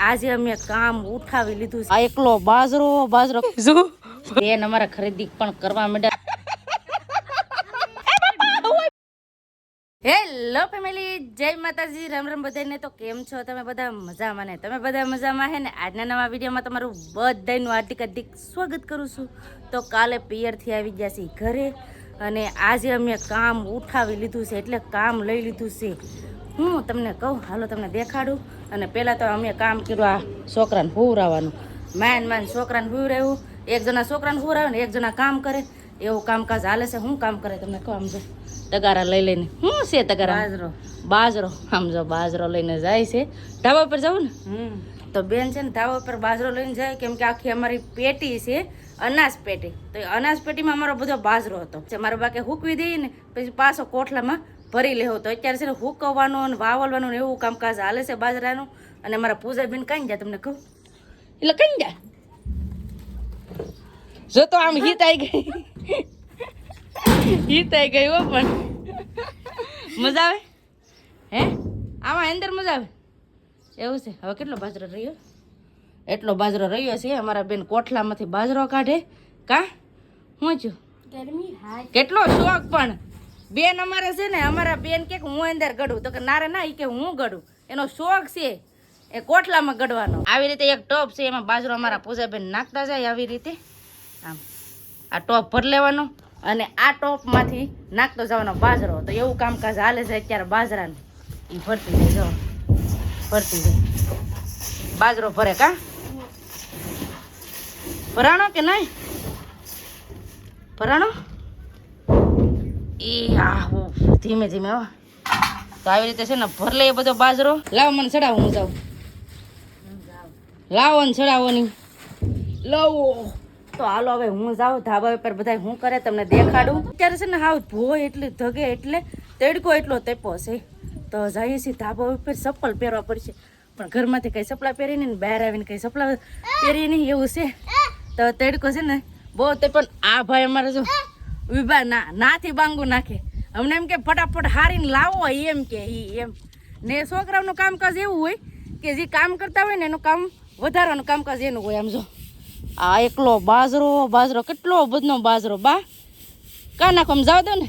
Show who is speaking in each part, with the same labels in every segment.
Speaker 1: આજે અમે કામ ઉઠાવી લીધું છે. આ એકલો બાજરો શું બેન અમારા ખરીદી પણ કરવા માંડ્યા. હેલો ફેમિલી, જય માતાજી, રામ રામ બધાને. તો કેમ છો તમે બધા? મજામાં ને? તમે બધા મજામાં હે ને? આજના નવા વિડીયોમાં તમારું બધાનું હાર્દિક સ્વાગત કરું છું. તો કાલે પિયરથી આવી ગયા છે ઘરે અને આજે અમે કામ ઉઠાવી લીધું છે, એટલે કામ લઈ લીધું છે. હું તમને કહું, હાલો તમને દેખાડું. અને પહેલાં તો અમે કામ કર્યું આ છોકરાને હુવરાવાનું. માન છોકરાને હુવરાવ્યું. એક જણા છોકરાને હુવરાવે ને એક જણા કામ કરે, એવું કામકાજ હાલે છે. શું કામ કરે તમને કહું? સમજો તગારા લઈ લઈને. શું છે તગારા? બાજરો. સમજો બાજરો લઈને જાય છે. ધાબા પર જવું ને તો બેન છે ને ધાબા પર બાજરો લઈને જાય, કેમ કે આખી અમારી પેટી છે અનાજ પેટી. તો અનાજ પેટીમાં અમારો બધો બાજરો હતો. મારો બાકી હૂકવી દઈએ ને પછી પાછો કોઠલામાં ભરી લેવો. તો અત્યારે છે ને હુકવવાનું અને વાવલવાનું એવું કામકાજ હાલે છે બાજરાનું. અને મારા પૂજાબેન કઈ જાય તમને કહું, એટલે કઈ જાય જો તો આમ હિત આવી ગઈ હો. પણ મજા આવે હે આમાં અંદર મજા આવે એવું છે. હવે કેટલો બાજરો રહ્યો? એટલો બાજરો રહ્યો છે. અમારા બેન કોઠલામાંથી બાજરો કાઢે. કા હું છું કેટલો શોખ. પણ બેન અમારે છે ને, અમારા બેન કે હું અંદર ગઢું, તો કે નારે ના, ઈ કે હું ગઢું. એનો શોખ છે એ કોઠલામાં ગઢવાનો. આવી રીતે એક ટોપ છે, એમાં બાજરો અમારા પૂજાબેન નાખતા જાય. આવી રીતે આમ આ ટોપ ભર લેવાનો અને આ ટોપમાંથી નાખતો જવાનો બાજરો. તો એવું કામકાજ હાલે છે અત્યારે બાજરાનું. એ ભરતી જાય, જો ભરતી જાય બાજરો ભરે. કા ભરાણો કે નહીં ભરાણો? ધીમે ધીમે હો. તો આવી રીતે છે ને ભર લે બધો બાજરો. લાવો મને ચડાવો, હું જાઉં. લાવો ને ચડાવો ની લાવો. તો હાલો હવે હું જાઉં ધાબા ઉપર. બધા હું કરે તમને દેખાડું. અત્યારે છે ને હાવ ભોય એટલી ધગે, એટલે તડકો એટલો તેપો છે. તો જઈએ છીએ ધાબા ઉપર. ચપ્પલ પહેરવા પડશે, પણ ઘરમાંથી કઈ ચપલા પહેરીને ને બહાર આવીને કઈ ચપલા પહેરી નહીં એવું છે. તો તડકો છે ને બહુ તે. પણ આ ભાઈ અમારે જો વિભા નાથી બાંગુ નાખે. અમને એમ કે ફટાફટ હારીને લાવો એમ કે એમ. ને છોકરાઓનું કામકાજ એવું હોય કે જે કામ કરતા હોય ને એનું કામ વધારવાનું કામકાજ એનું હોય. આમ જો આ એકલો બાજરો કેટલો બધો બાજરો. બા કા નાખો? આમ જાવ દો ને.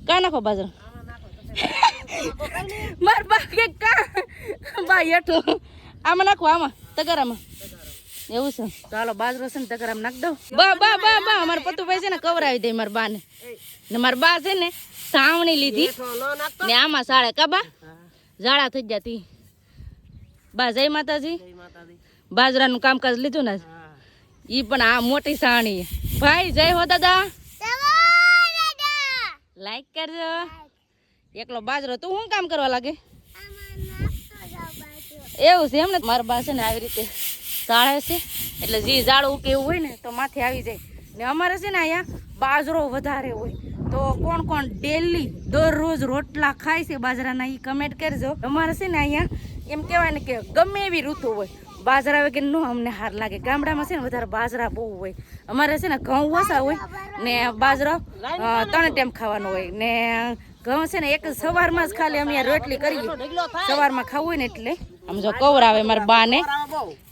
Speaker 1: કા નાખો બાજરો? માર બા કે કા બા હેઠો આમાં નાખો, આમાં તગારામાં. એવું છે. તો હાલો બાજરો છે ને તગારામાં નાખ દઉં. બા અમારા પતુભાઈ છે ને કવરાવી દે મારા બા ને. મારા બા છે ને સાવણી લીધી ને આમાં સાળે. કા બા ઝાડા થઈ જતી. બા જય માતાજી. બાજરાનું કામકાજ લીધું ને ઈ પણ આ મોટી સાવણી. ભાઈ જય હો દાદા, લાઈક કરજો. એકલો બાજરો. તું શું કામ કરવા લાગે? એવું છે એમ ને. મારા બા છે ને આવી રીતે સાળે છે, એટલે જે ઝાડું કે એવું હોય ને તો માથે આવી જાય. ને અમારે છે ને અહીંયા બાજરો વધારે હોય. તો કોણ ડેલી દરરોજ રોટલા ખાય છે બાજરાના, એ કમેન્ટ કરજો. અમારે છે ને અહીંયા એમ કહેવાય ને કે ગમે એવી ઋતુ હોય, બાજરા વગર નો અમને હાર લાગે. ગામડામાં છે ને વધારે બાજરા બહુ હોય. અમારે છે ને ઘઉં ઓછા હોય ને બાજરો 3 ટાઈમ ખાવાનો હોય. ને ઘઉં છે ને એક સવારમાં જ ખાલી અમે રોટલી કરીએ, સવારમાં ખાવું હોય ને એટલે. આમ જો કવર આવે મારા બા ને.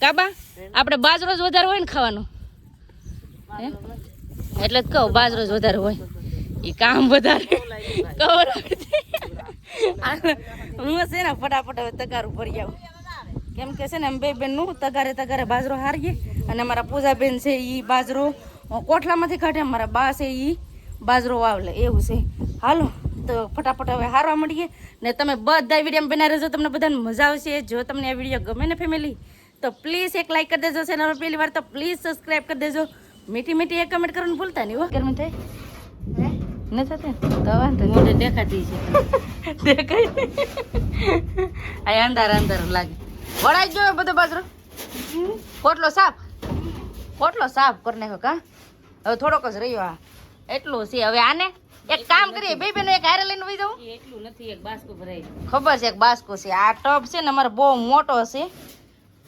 Speaker 1: કાબા આપણે બાજરો જ વધારે હોય ને ખાવાનો, એટલે જ કહું બાજરો જ વધારે હોય. એ કામ વધારે કવર આવે. હું છે ને ફટાફટ હવે તગારું ભરી આવું, કેમ કે છે ને અમે બે બેન નું તગારે બાજરો હારીએ. અને અમારા પૂજાબેન છે એ બાજરો કોઠલામાંથી કાઢે, અમારા બા છે એ બાજરો વાવલે. એવું છે. હાલો તો ફટાફટ હવે હારવા મળીએ. ને તમે બધા વિડીયો બનાવી રહેજો, તમને બધાને મજા આવશે. જો તમને આ વિડીયો ગમે ને ફેમિલી, તો પ્લીઝ એક લાઈક કરી દેજો. ચેનલ પર પહેલી વાર તો પ્લીઝ સબસ્ક્રાઈબ કરી દેજો. મીઠી એક કમેન્ટ કરવાનું ભૂલતા નહીં હો. ગરમી થાય ન થતી તો વાંધો મોઢે દેખાતી છે. દેખાય આ અંધાર લાગે. વળાઈ ગયો બધો બાજરો. કોટલો સાફ કરી નાખ્યો. કા હવે થોડોક જ રહ્યો. આ એટલું છે. હવે આને એક કામ કરીએ, બે બેનો એક હારે લઈને વહી જાઉં. એટલું નથી, એક બાસ્કો ભરાય. ખબર છે એક બાસ્કો છે. આ ટબ છે ને અમારે બહુ મોટો છે.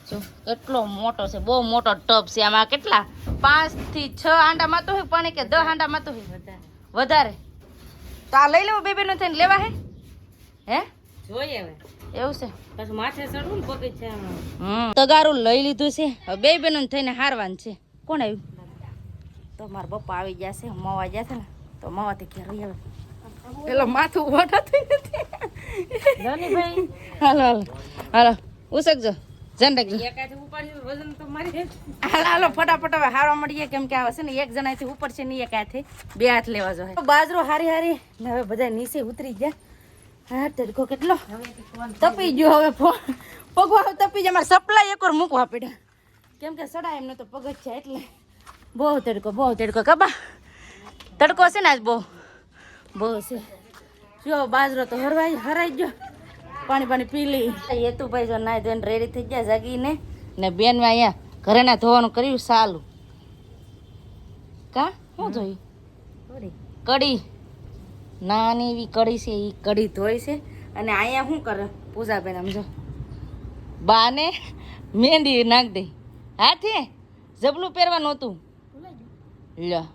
Speaker 1: જો કેટલો મોટો છે, બહુ મોટો ટબ છે. આમાં કેટલા 5 થી 6 હાંડા માતો હોય પાણી, કે 10 હાંડા માતો હોય વધારે. તો આ લઈ લેવું બે બેનો થઈને. લેવા હે જોઈએ હવે એવું છે
Speaker 2: પછી માથે ચડવું ને પગે છે
Speaker 1: તગારું લઈ લીધું છે હવે બે બહેનો થઈને હારવાનું છે કોણ આવ્યું તો મારા પપ્પા આવી ગયા છે મવા ગયા છે ને તો મવાથી ઘેર આવે પેલો માથું વટાતું નથી
Speaker 2: ભાઈ
Speaker 1: હાલો હાલો હાલો ઉસકજો ધ્યાન રાખજો
Speaker 2: એકાથી ઉપાડી વજન તો મારી
Speaker 1: હાલો હાલો ફટાફટ હવે હારવા મળીએ કેમ કે આવે છે ને એક જણાથી ઉપર છે ને એક હાથે બે હાથ લેવા જોઈએ બાજરો હારી હારી ને હવે બધા નીચે ઉતરી ગયા હા તડકો કેટલો તપી ગયો હવે પગવા તપી જાય મારે સપ્લાય એક વાર મૂકવા પડ્યા કેમ કે સડા એમને તો પગ જ છે એટલે બહુ તડકો કબા તડકો છે ને આજ બહુ છે જો બાજરો તો હરાઈ ગયો પાણી પી લી એ તું ભાઈ જો નાઈ ધોઈને રેડી થઈ ગયા જાગીને ને બેન મેં અહીંયા ઘરે ના ધોવાનું કર્યું સાલું કા શું જોયું કડી નાની એવી કડી છે એ કડી ધોઈ છે અને અહીંયા શું કરે પૂજાબેન સમજો બાને મહેંદી નાખ દે હાથે જબલું પહેરવાનું હતું લ્યો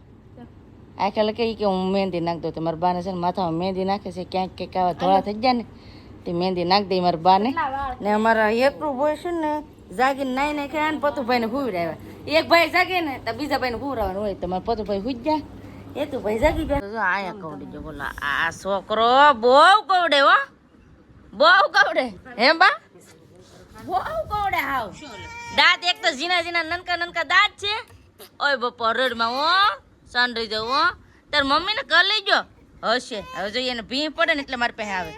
Speaker 1: આખે લખે કે હું મહેંદી નાખ દઉં તો મારા બાને છે ને માથામાં મહેંદી નાખે છે ક્યાંક ક્યાંક આવા ધોળા થઈ ગયા ને તે મહેંદી નાખ દઈ મારા બાને ને અમારા એકલું ભાઈ છે ને જાગીને નાઈ નાઈ ખાય ને પતુભાઈને હુવડાવ્યા એક ભાઈ જાગે ને તો બીજા ભાઈને હુવડાવવાનું હોય તો મારા પતુભાઈ હુઈ ગયા એ તું ભાઈ જાગી ગયા જો આયા કવડી જો બોલા આ છોકરો બહુ કવડે હો બહુ કવડે હે બા બહુ કવડે હાવ દાંત એક તો ઝીણા નનકા દાંત છે ઓય બપા રડમાં હો સાંડરી જાવ હો તાર મમ્મીને કર લઈ ગયો હશે હવે જોઈએ એને ભી પડે ને એટલે મારી પાસે આવે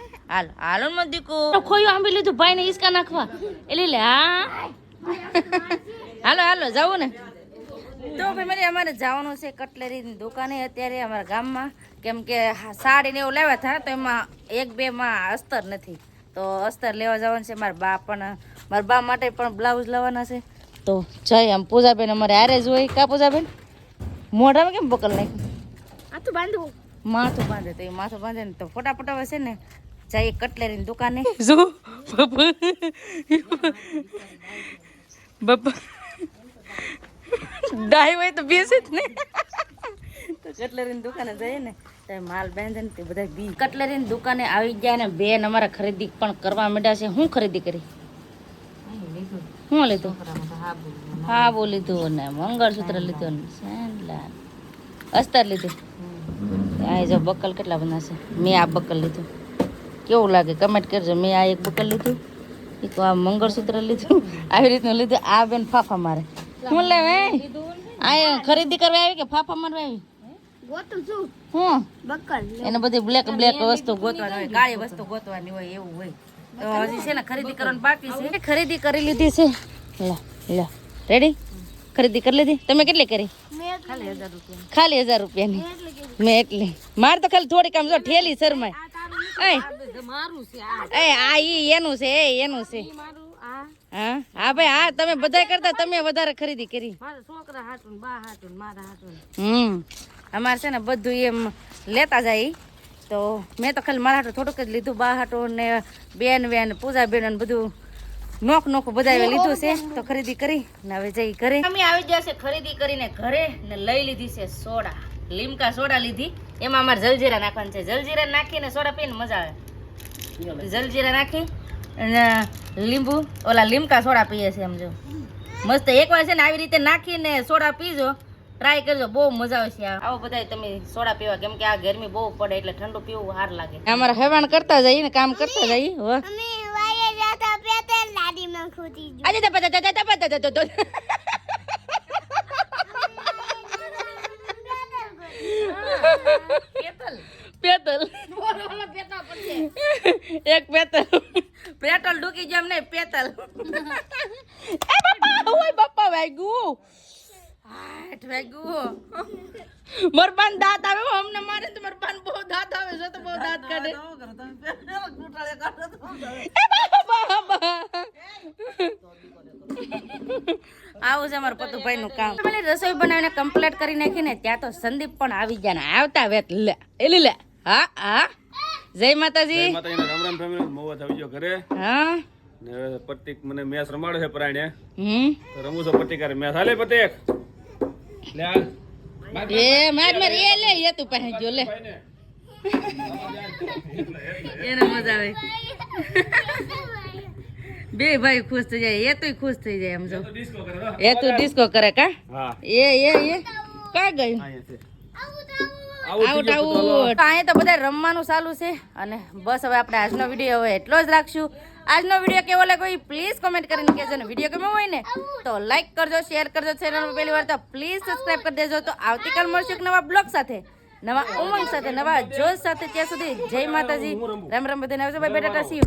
Speaker 1: હાલો મત દીકુ ખોયું આંબી લીધું ભાઈને ઈસકા નાખવા એટલે લે હા હાલો જાવું ને તો ભાઈ અમારે જવાનું છે કટલેરીની દુકાને અત્યારે અમારા ગામમાં કેમ કે સાડીને એવું લેવા થાય તો એમાં એક બે માં અસ્તર નથી તો અસ્તર લેવા જવાનું છે મારા બા માટે પણ બ્લાઉઝ લેવાના છે તો જઈ આમ પૂજાબેન અમારે હારે જ હોય કા પૂજાબેન મોઢામાં કેમ બકલ નાખ્યું આ તો બાંધવું માથું બાંધે તો એ માથું બાંધે ને તો ફટાફટ હવે છે ને જઈએ કટલેરીની દુકાને જો બાપા ડાય હોય તો બેસે જ ને તો કટલેરીની દુકાને જઈએ ને તો માલ બાંધે ને તે બધા બી કટલેરીની દુકાને આવી ગયા ને બેન અમારા ખરીદી પણ કરવા માંડ્યા છે શું ખરીદી કરી શું લીધું હા બો લીધું ને મંગળસૂત્ર લીધું ને સેન્ડલા અસ્તર લીધું આ જો બકલ કેટલા બધા છે મેં આ બકલ લીધું કેવું લાગે કમેન્ટ કરજો મેં આ એક બકલ લીધું એક આ મંગળસૂત્ર લીધું આવી રીતનું લીધું આ બેન ફાફા મારે શું લેવે આ ખરીદી કરવા આવી કે ફાફા મારવા આવી હું એને બધી બ્લેક વસ્તુ ગોતવાની હોય કાળી વસ્તુ ગોતવાની હોય એવું હોય તો હજી છે ને ખરીદી કરવાનું બાકી છે ખરીદી કરી લીધી છે લે રેડી ખરીદી કરી લીધી તમે કેટલી કરી ખાલી 1000 રૂપિયાની મેં એટલી મારે તો ખાલી થોડીક આમ જો ઠેલી શરમાય આ ઈ એનું છે હા ભાઈ હા તમે બધા કરતા તમે વધારે ખરીદી કરી અમારે છે ને બધું એમ લેતા જાય તો મેં તો ખાલી મારા હાટું થોડુંક જ લીધું બા હાટું ને બેન પૂજા બેન બધું નોખું બધા લીધું છે તો ખરીદી કરી ને હવે જઈ ઘરે અમે આવી ગયા છે ખરીદી કરીને ઘરે ને લઈ લીધી છે સોડા લીમકા સોડા લીધી એમાં અમારે જલજીરા નાખવાનું છે જલજીરા નાખીને સોડા પીને મજા આવે જલજીરા નાખી અને લીંબુ ઓલા લીમકા સોડા પીએ છે સમજો મસ્ત એકવાર છે ને આવી રીતે નાખીને સોડા પીજો ટ્રાય કરજો બહુ મજા આવે છે આવો બધા તમે સોડા પીવા કેમ કે આ ગરમી બહુ પડે એટલે ઠંડુ પીવું સારું લાગે અમારે હેવાણ કરતા જઈએ ને કામ કરતા જઈએ હો પેતલ એક પેટ્રોલ ડૂકી જેમ નહીં પેતલ બાપા વાગ્યું મરબાન દાંત આવે અમને મારે તો મરબાન બહુ દાંત આવે છે તો બહુ દાંત કાઢે આવું છે અમારું પતુભાઈ નું કામ રસોઈ બનાવીને કમ્પ્લીટ કરી નાખી ને ત્યાં તો સંદીપ પણ આવી ગયા ને આવતા વેત લે હા જય માતાજી
Speaker 3: રામ રામ ફેમિલી મોવા આવી ગયો ઘરે
Speaker 1: હા
Speaker 3: ને પતિક મને મેચ રમાડે છે પરાણે તો રમું છું પતિકારે મેચ હાલે પતિક લે આ એ
Speaker 1: માર એ લે એ તું પાસે જો લે એને મજા આવે બે ભાઈ ખુશ થઈ જાય એ તો ખુશ થઈ જાય સમજો
Speaker 3: તો ડિસ્કો કરે હો.
Speaker 1: એ તો ડિસ્કો કરે કા
Speaker 3: હા
Speaker 1: એ કા ગયું
Speaker 3: અહીંયા છે
Speaker 1: આઉટ આઉટ અહીંયા તો બધા રમવાનું ચાલુ છે અને બસ હવે આપણે આજનો વિડીયો હવે એટલો જ રાખશું આજનો વિડીયો કેવો લાગ્યો એ પ્લીઝ કોમેન્ટ કરીને કહેજો ને વિડીયો ગમ્યો હોય ને તો લાઈક કરજો શેર કરજો ચેનલ પહેલી વાર તો પ્લીઝ સબસ્ક્રાઇબ કરી દેજો તો આવતીકાલ મળશું એક નવા બ્લોગ સાથે નવા ઉમંગ સાથે નવા જોશ સાથે ત્યાં સુધી જય માતાજી રામ રામ બધાને આવજો બાય બેટા સી